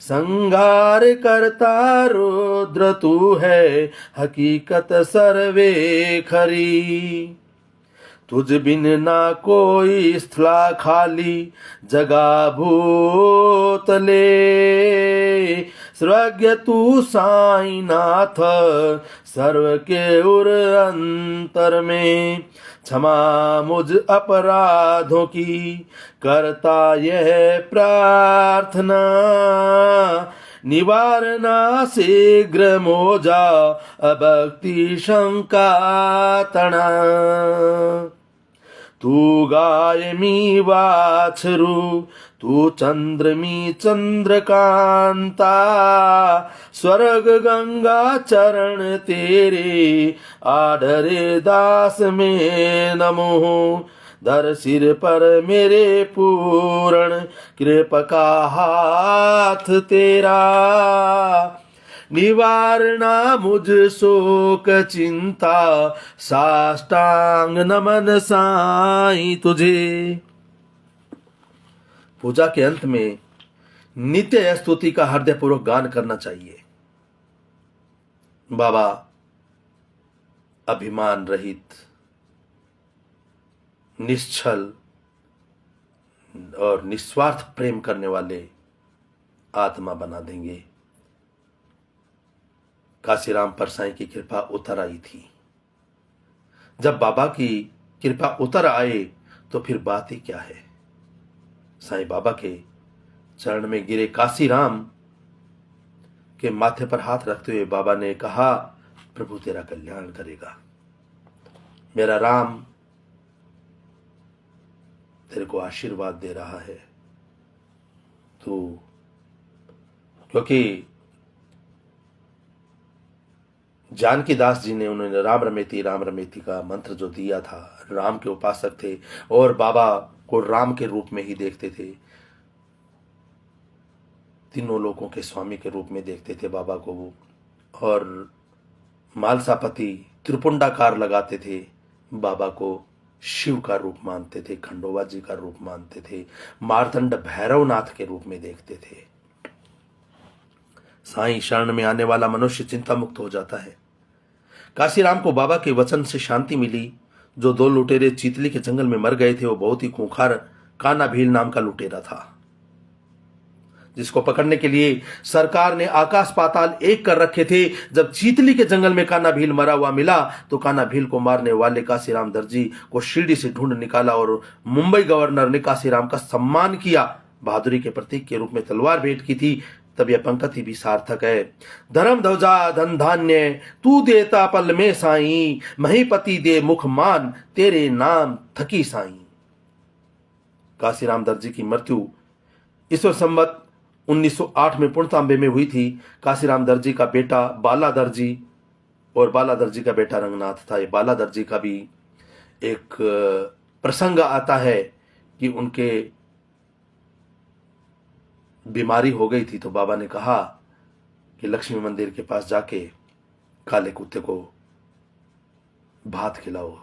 संहार करता रुद्र तू है, हकीकत सर्वे खरी। तुझ बिन ना कोई स्थला खाली, जगा भूतले। सर्वज्ञ तू साईनाथ सर्व के उर अंतर में। क्षमा मुझ अपराधों की करता यह प्रार्थना, निवारना शीघ्र मोजा अभक्ति शंका तना। तू गाय मी वाछरू तू चंद्र मी चंद्रकांता, स्वर्ग गंगा चरण तेरे आडरे दास में नमो। दर सिर पर मेरे पूर्ण कृपा का हाथ तेरा, निवारना मुझ शोक चिंता साष्टांग नमन साईं तुझे। पूजा के अंत में नित्य स्तुति का हृदयपूर्वक गान करना चाहिए। बाबा अभिमान रहित, निश्चल और निस्वार्थ प्रेम करने वाले आत्मा बना देंगे। काशीराम पर साईं की कृपा उतर आई थी। जब बाबा की कृपा उतर आए तो फिर बात ही क्या है। साईं बाबा के चरण में गिरे काशीराम के माथे पर हाथ रखते हुए बाबा ने कहा, प्रभु तेरा कल्याण करेगा। मेरा राम तेरे को आशीर्वाद दे रहा है। तू, क्योंकि जानकीदास जी ने उन्होंने राम रमेती का मंत्र जो दिया था, राम के उपासक थे और बाबा को राम के रूप में ही देखते थे। तीनों लोगों के स्वामी के रूप में देखते थे बाबा को वो। और मालसापति त्रिपुंडाकार लगाते थे, बाबा को शिव का रूप मानते थे, खंडोबा जी का रूप मानते थे, मार्तंड भैरवनाथ के रूप में देखते थे। साईं शरण में आने वाला मनुष्य चिंता मुक्त हो जाता है। काशीराम को बाबा के वचन से शांति मिली। जो 2 लुटेरे चीतली के जंगल में मर गए थे वो बहुत ही खूंखार कान्हा भील नाम का लुटेरा था, जिसको पकड़ने के लिए सरकार ने आकाश पाताल एक कर रखे थे। जब चीतली के जंगल में कान्हा भील मरा हुआ मिला तो कान्हा भील को मारने वाले काशीराम दर्जी को शिरडी से ढूंढ निकाला और मुंबई गवर्नर ने काशीराम का सम्मान किया, बहादुरी के प्रतीक के रूप में तलवार भेंट की थी। तब यह पंक्ति भी सार्थक है। धर्म ध्वजा धन धान्य तू देता पल में साई, महीपति दे मुख मान तेरे नाम थकी साई। काशीराम दर्जी की मृत्यु ईस्वी संवत 1908 में पुणतांबे में हुई थी। काशीराम दर्जी का बेटा बाला दर्जी और बाला दर्जी का बेटा रंगनाथ था। ये बाला दर्जी का भी एक प्रसंग आता है कि उनके बीमारी हो गई थी तो बाबा ने कहा कि लक्ष्मी मंदिर के पास जाके काले कुत्ते को भात खिलाओ,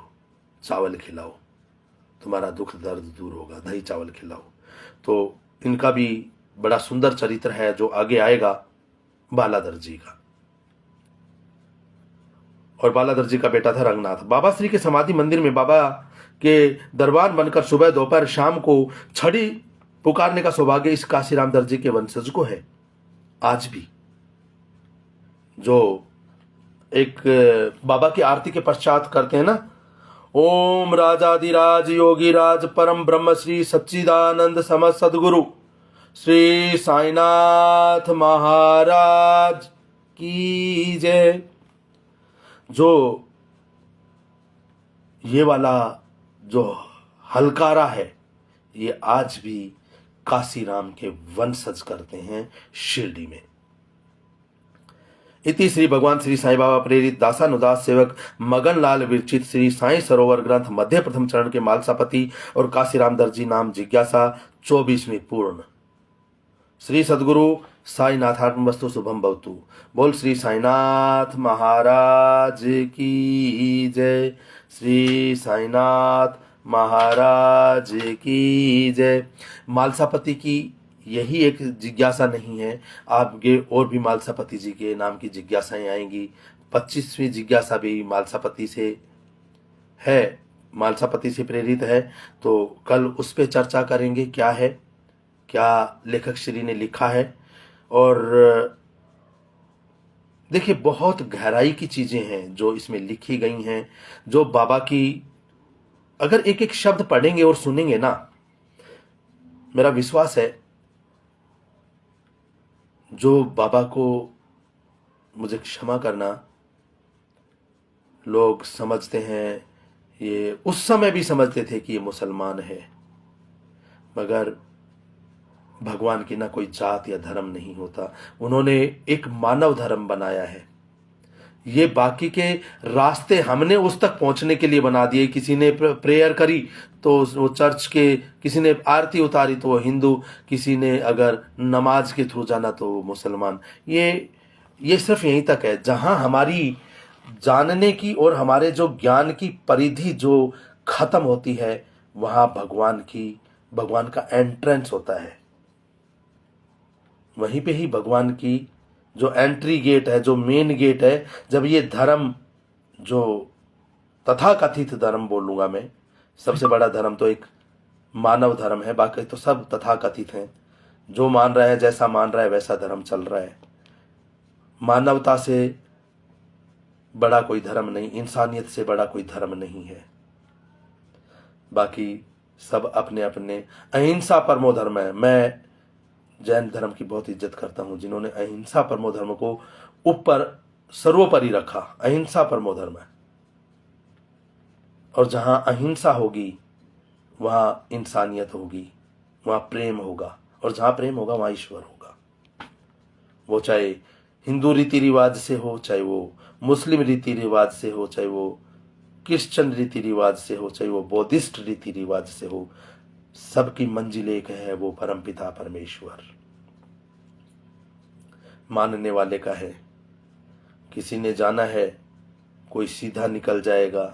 चावल खिलाओ, तुम्हारा दुख दर्द दूर होगा, दही चावल खिलाओ। तो इनका भी बड़ा सुंदर चरित्र है जो आगे आएगा बाला दर्जी का। और बाला दर्जी का बेटा था रंगनाथ। बाबा श्री के समाधि मंदिर में बाबा के दरबार बनकर सुबह दोपहर शाम को छड़ी पुकारने का सौभाग्य इस काशीराम दर्जी के वंशज को है। आज भी जो एक बाबा की आरती के पश्चात करते हैं ना, ओम राजाधिराज योगी राज परम ब्रह्म श्री सच्चिदानंद समस्त सदगुरु श्री साईनाथ महाराज की जय। जो ये वाला जो हलकारा है ये आज भी काशीराम के वंशज करते हैं शिरडी में। इति श्री भगवान श्री साईं बाबा प्रेरित दासानुदास सेवक मगनलाल विरचित श्री साईं सरोवर ग्रंथ मध्य प्रथम चरण के मालसापति और काशीराम दर्जी नाम जिज्ञासा 24वीं पूर्ण। श्री सद्गुरु साईनाथात्मस्तु शुभम भवतु। बोल श्री साईनाथ महाराज की जय। श्री साईनाथ महाराज की जय। मालसापति की यही एक जिज्ञासा नहीं है, आपके और भी मालसापति जी के नाम की जिज्ञासाएं आएंगी। 25वीं जिज्ञासा भी मालसापति से है, मालसापति से प्रेरित है। तो कल उस पर चर्चा करेंगे, क्या है, क्या लेखक श्री ने लिखा है। और देखिए बहुत गहराई की चीजें हैं जो इसमें लिखी गई हैं, जो बाबा की अगर एक एक शब्द पढ़ेंगे और सुनेंगे ना, मेरा विश्वास है जो बाबा को, मुझे क्षमा करना, लोग समझते हैं, ये उस समय भी समझते थे कि ये मुसलमान है, मगर भगवान की ना कोई जात या धर्म नहीं होता। उन्होंने एक मानव धर्म बनाया है। ये बाकी के रास्ते हमने उस तक पहुंचने के लिए बना दिए। किसी ने प्रेयर करी तो वो चर्च के, किसी ने आरती उतारी तो वो हिंदू, किसी ने अगर नमाज के थ्रू जाना तो वो मुसलमान। ये सिर्फ यहीं तक है जहां हमारी जानने की और हमारे जो ज्ञान की परिधि जो खत्म होती है, वहां भगवान का एंट्रेंस होता है। वहीं पे ही भगवान की जो एंट्री गेट है, जो मेन गेट है। जब ये धर्म, जो तथाकथित धर्म बोलूंगा मैं, सबसे बड़ा धर्म तो एक मानव धर्म है, बाकी तो सब तथाकथित हैं। जो मान रहा है, जैसा मान रहा है वैसा धर्म चल रहा है। मानवता से बड़ा कोई धर्म नहीं, इंसानियत से बड़ा कोई धर्म नहीं है। बाकी सब अपने अपने, अहिंसा परमो धर्म है। मैं जैन धर्म की बहुत इज्जत करता हूं, जिन्होंने अहिंसा परमो धर्म को ऊपर सर्वोपरि रखा। अहिंसा परमो धर्म है, और जहां अहिंसा होगी वहां इंसानियत होगी, वहां प्रेम होगा, और जहां प्रेम होगा वहां ईश्वर होगा। वो चाहे हिंदू रीति रिवाज से हो, चाहे वो मुस्लिम रीति रिवाज से हो, चाहे वो क्रिश्चियन रीति रिवाज से हो, चाहे वो बौद्धिस्ट रीति रिवाज से हो, सबकी मंजिल एक है, वो परमपिता परमेश्वर। मानने वाले का है। किसी ने जाना है, कोई सीधा निकल जाएगा,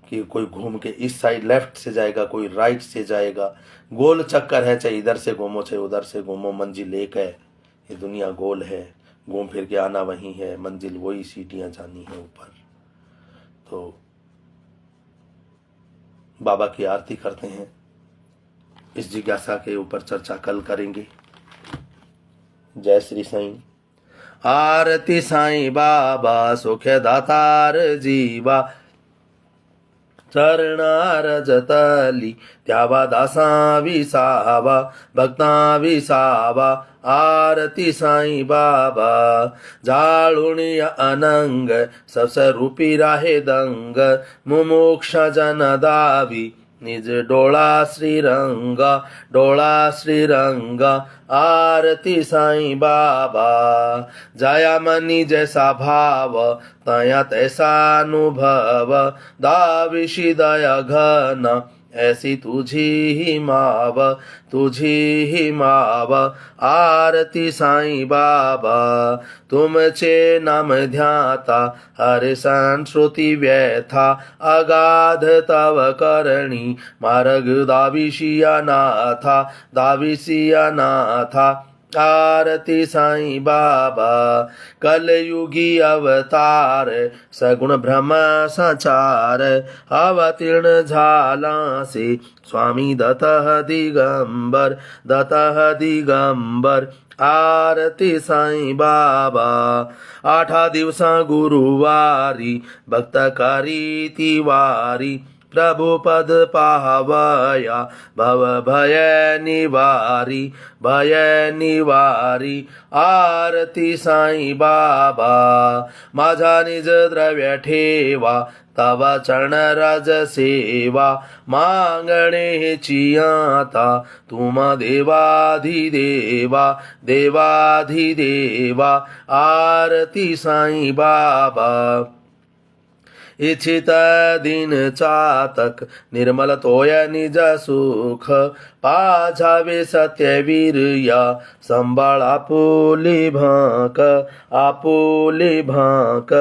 कि कोई घूम के इस साइड लेफ्ट से जाएगा, कोई राइट से जाएगा। गोल चक्कर है, चाहे इधर से घूमो चाहे उधर से घूमो, मंजिल एक है। ये दुनिया गोल है, घूम फिर के आना वही है, मंजिल वही, सीटियां जानी है ऊपर। तो बाबा की आरती करते हैं। इस जिज्ञासा के ऊपर चर्चा कल करेंगे। जय श्री साईं। आरती साईं बाबा सुख दातार जीवा, चरणा रजतली त्यावा दासा विसावा, भक्ता विसावा। आरती साईं बाबा जाळुणी अनंग, ससरूपी राहे दंग, मुमुक्ष जन दावी निज डोळा श्रीरंगा, डोळा श्रीरंगा। आरती साईं बाबा जाया मनी जैसा भाव, तया तैसा अनुभव, दाविशी दया घन ऐसी तुझी ही माव, तुझी ही माव। आरती साईं बाबा तुमचे नाम ध्याता, हरे संश्रुति व्यथा, अगाध तव करणी मार्ग दाविशिया नाथा, दाविशिया नाथा। आरती साईं बाबा कलयुगी अवतार, सगुण ब्रह्म संचार, अवतीर्ण झाला से स्वामी दत्त दिगंबर, दत्त दिगंबर। आरती साईं बाबा 8 दिवसा गुरुवारी, भक्त करी तिवारी, प्रभु पद पावया, भव भय निवारी, भय निवारी। आरती साईं बाबा माझा निज द्रव्य ठेवा, तव चरण रज सेवा, मांगणे चियाता तुम देवाधिदेवा, देवाधिदेवा। आरती साईं बाबा इच्छित दिन चातक, निर्मल तोय निज सुख, पाझावे सत्यवीर्या, संभाळ आपुली भाक, आपुली भाक।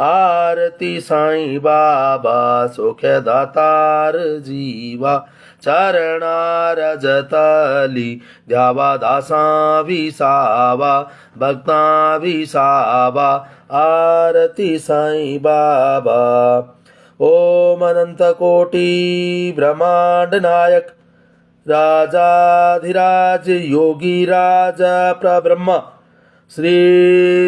आरती साईं बाबा सुख दातार जीवा, चरणा रजतली द्यावा दासा विसावा, भक्ता विसावा। आरती साईं बाबा ओम अनंत कोटि ब्रह्मांड नायक, राजाधिराज योगी राज प्रब्रह्म, श्री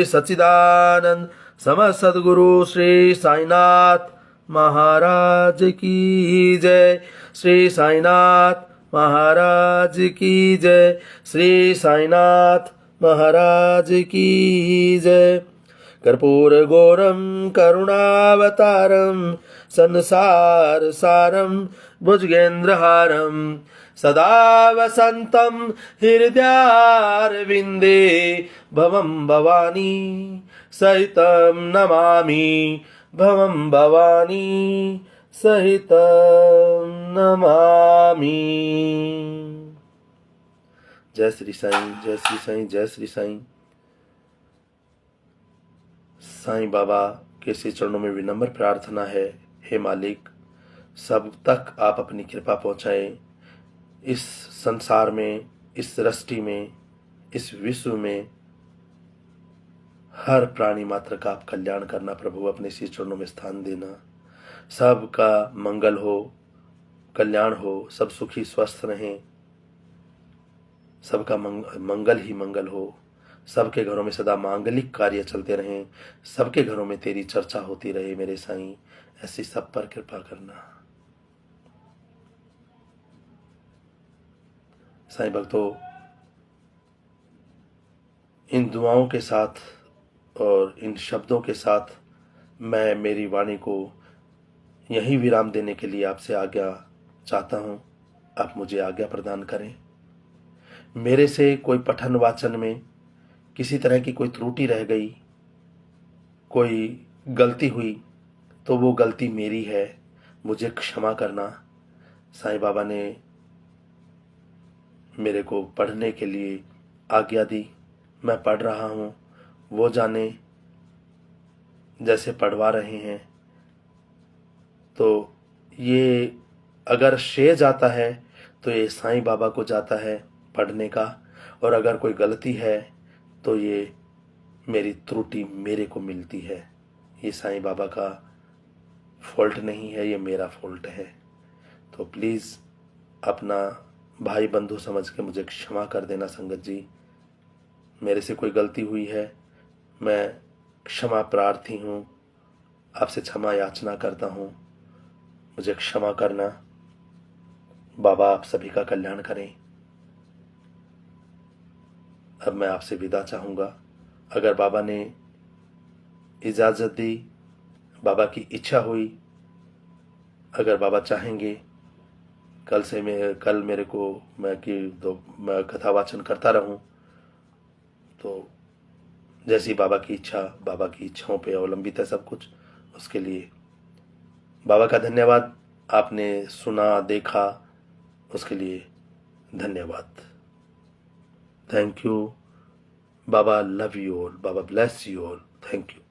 सच्चिदानंद समस्त सद्गुरु श्री साईनाथ महाराज की जय, श्री साईनाथ महाराज की जय, श्री साईनाथ महाराज की जय। कर्पूर गौरम करुणावतारम, संसार सारम भुजगेंद्रहारम, सदा वसंतम हृदयारविंदे, भवं भवानी सहितं नमामि, भवं भवानी सहितं नमामि। जय श्री साईं, जय श्री साईं, जय श्री साईं। साईं बाबा के श्री चरणों में विनम्र प्रार्थना है, हे मालिक सब तक आप अपनी कृपा पहुँचाएं। इस संसार में, इस सृष्टि में, इस विश्व में हर प्राणी मात्र का आप कल्याण करना प्रभु, अपने श्री चरणों में स्थान देना। सबका मंगल हो, कल्याण हो, सब सुखी स्वस्थ रहें, सबका मंगल ही मंगल हो, सबके घरों में सदा मांगलिक कार्य चलते रहें, सबके घरों में तेरी चर्चा होती रहे मेरे साईं, ऐसी सब पर कृपा करना। साईं भक्तों, इन दुआओं के साथ और इन शब्दों के साथ मैं मेरी वाणी को यहीं विराम देने के लिए आपसे आज्ञा चाहता हूं। आप मुझे आज्ञा प्रदान करें। मेरे से कोई पठन वाचन में किसी तरह की कोई त्रुटि रह गई, कोई गलती हुई, तो वो गलती मेरी है, मुझे क्षमा करना। साईं बाबा ने मेरे को पढ़ने के लिए आज्ञा दी, मैं पढ़ रहा हूँ, वो जाने जैसे पढ़वा रहे हैं। तो ये अगर श्रेय जाता है तो ये साईं बाबा को जाता है पढ़ने का, और अगर कोई गलती है तो ये मेरी त्रुटि मेरे को मिलती है। ये साईं बाबा का फॉल्ट नहीं है, ये मेरा फॉल्ट है। तो प्लीज़ अपना भाई बंधु समझ के मुझे क्षमा कर देना संगत जी। मेरे से कोई गलती हुई है, मैं क्षमा प्रार्थी हूँ, आपसे क्षमा याचना करता हूँ, मुझे क्षमा करना। बाबा आप सभी का कल्याण करें। अब मैं आपसे विदा चाहूँगा। अगर बाबा ने इजाज़त दी, बाबा की इच्छा हुई, अगर बाबा चाहेंगे कल मेरे को मैं कथा वाचन करता रहूं, तो जैसी बाबा की इच्छा, बाबा की इच्छाओं पे अवलंबित है सब कुछ। उसके लिए बाबा का धन्यवाद। आपने सुना देखा, उसके लिए धन्यवाद। Thank you. Baba love you all, Baba bless you all. Thank you.